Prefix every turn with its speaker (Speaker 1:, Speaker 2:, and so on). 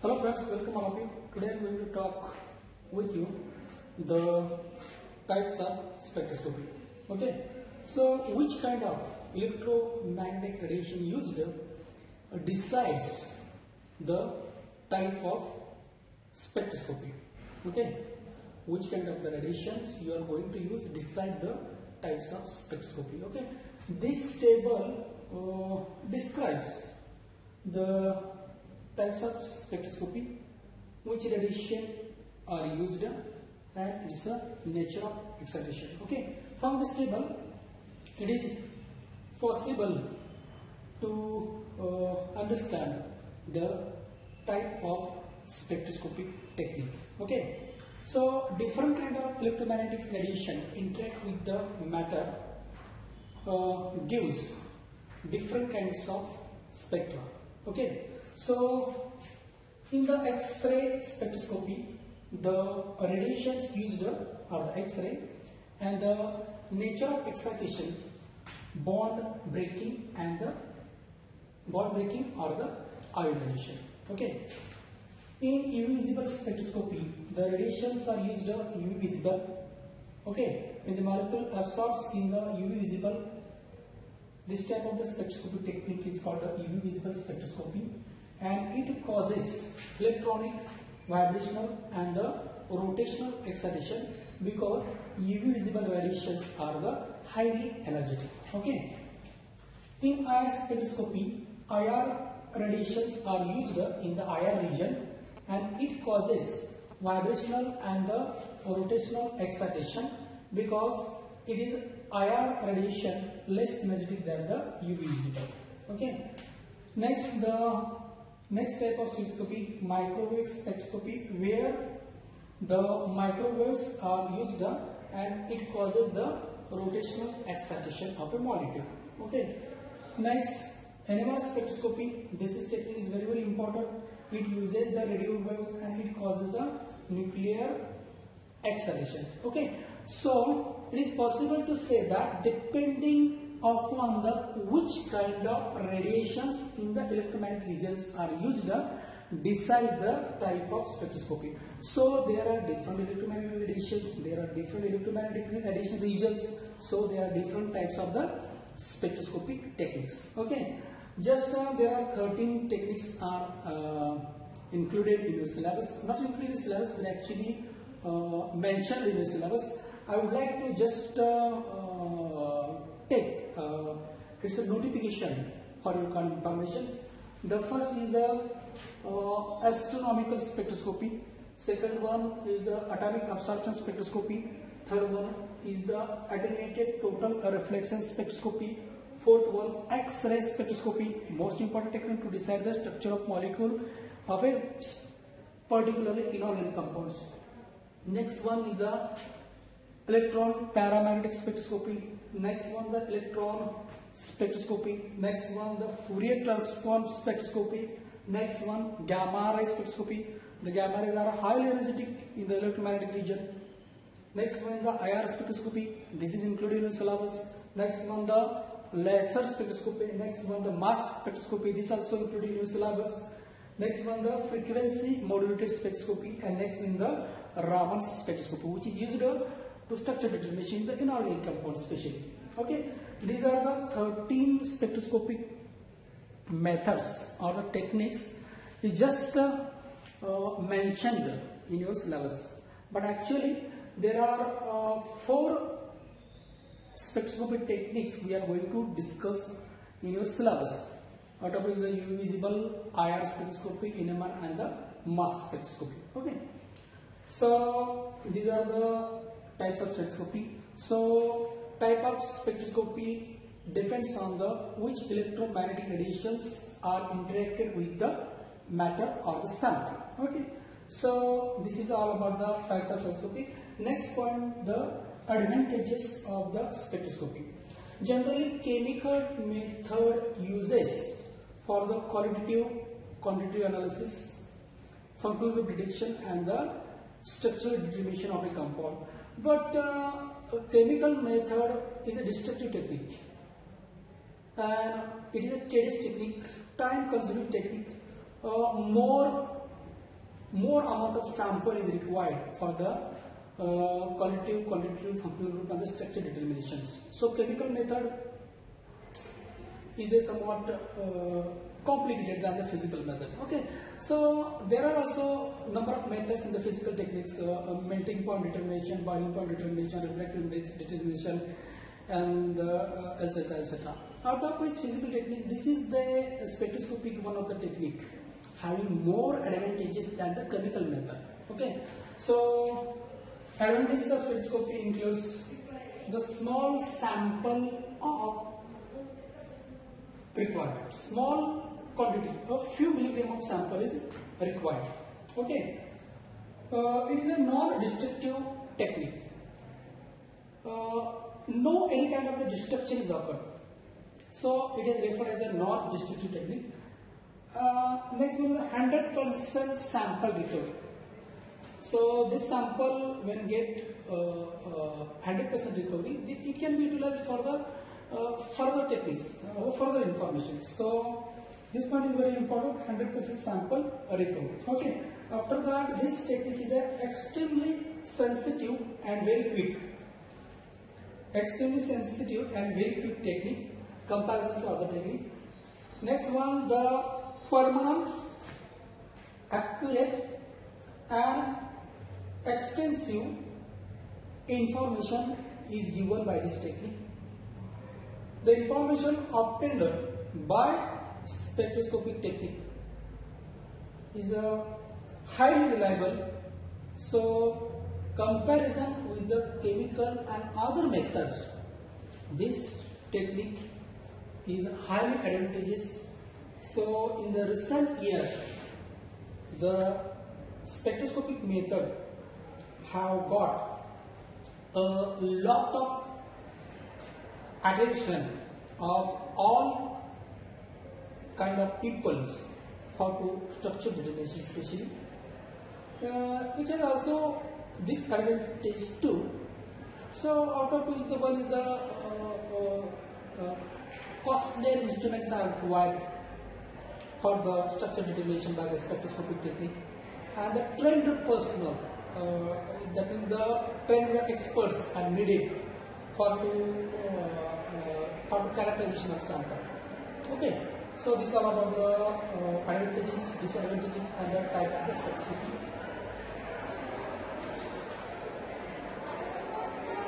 Speaker 1: Hello friends, welcome all of you. Today I am going to talk with you the types of spectroscopy. Okay, so which kind of electromagnetic radiation used decides the type of spectroscopy. Okay, which kind of the radiations you are going to use decide the types of spectroscopy. Okay, this table describes the types of spectroscopy, which radiation are used, and its nature of excitation. Okay, from this table it is possible to understand the type of spectroscopic technique. Okay, so different kind of electromagnetic radiation interact with the matter gives different kinds of spectra. Okay, so in the X-ray spectroscopy, the radiations used are the X-ray, and the nature of excitation, bond breaking, and the bond breaking are the ionization. Okay, in UV visible spectroscopy, the radiations are used UV visible. Okay, when the molecule absorbs in the UV visible, this type of the spectroscopy technique is called the UV visible spectroscopy, and it causes electronic, vibrational, and the rotational excitation because UV visible radiations are the highly energetic. Okay, in IR spectroscopy, IR radiations are used in the IR region, and it causes vibrational and the rotational excitation because it is IR radiation less energetic than the UV visible. Okay, next the next type of spectroscopy, microwave spectroscopy, where the microwaves are used and it causes the rotational excitation of a molecule. Okay, next NMR spectroscopy. This technique is very important. It uses the radio waves and it causes the nuclear excitation. Okay, so it is possible to say that depending upon the which kind of radiations in the electromagnetic regions are used decides the type of spectroscopy. So there are different electromagnetic radiations, there are different electromagnetic radiation regions, so there are different types of the spectroscopic techniques. Okay, just there are 13 techniques are included in your syllabus, not included in the syllabus but actually mentioned in the syllabus. I would like to just take it's a notification for your confirmation. The first is the astronomical spectroscopy. Second one is the atomic absorption spectroscopy. Third one is the attenuated total reflection spectroscopy. Fourth one, X-ray spectroscopy, most important technique to decide the structure of molecule of a particularly inorganic compounds. Next one is the electron paramagnetic spectroscopy. Next one, the electron spectroscopy. Next one, the Fourier transform spectroscopy. Next one, gamma ray spectroscopy. The gamma rays are highly energetic in the electromagnetic region. Next one, the IR spectroscopy. This is included in the syllabus. Next one, the laser spectroscopy. Next one, the mass spectroscopy. This also included in the syllabus. Next one, the frequency modulated spectroscopy, and next one, the Raman spectroscopy, which is used to structure determination in the inorganic compounds especially. Okay, these are the 13 spectroscopic methods or the techniques is just mentioned in your syllabus, but actually there are 4 spectroscopic techniques we are going to discuss in your syllabus. Out of it is the UV visible, IR spectroscopy, NMR, and the mass spectroscopy. Okay, so these are the types of spectroscopy. So type of spectroscopy depends on the which electromagnetic radiations are interacted with the matter or the sample. Okay, so this is all about the types of spectroscopy. Next point, the advantages of the spectroscopy. Generally, chemical method uses for the quantitative analysis, functional prediction, and the structural determination of a compound. But chemical method is a destructive technique, and it is a tedious technique, time consuming technique, more more amount of sample is required for the qualitative, functional group and the structure determinations. So chemical method is a somewhat complicated than the physical method. Okay, so there are also number of methods in the physical techniques: melting point determination, boiling point determination, refractive index determination, and etc. Out of which physical technique, this is the spectroscopic one of the technique having more advantages than the chemical method. Okay, so advantages of spectroscopy includes the small sample of requirement. Small quantity, a few milligram of sample is required. Okay, it is a non-destructive technique. No any kind of a destruction is occurred, so it is referred as a non-destructive technique. Next one is 100% sample recovery. So this sample, when get 100% recovery, it can be utilized for the further techniques, further information. So this point is very important, 100% sample recovery. Okay. After that, this technique is extremely sensitive and very quick. Extremely sensitive and very quick technique comparison to other technique. Next one, the permanent, accurate and extensive information is given by this technique. The information obtained by spectroscopic technique is highly reliable. So comparison with the chemical and other methods, this technique is highly advantageous. So in the recent years, the spectroscopic method have got a lot of attention of all kind of peoples for to structure determination especially. It has also disadvantage too. So out of which the one is the costly instruments are required for the structure determination by the spectroscopic technique, and the trained personnel, that is the trained experts are needed for characterization of sample. Okay, so these are about the advantages, disadvantages, and the type of the spectroscopy.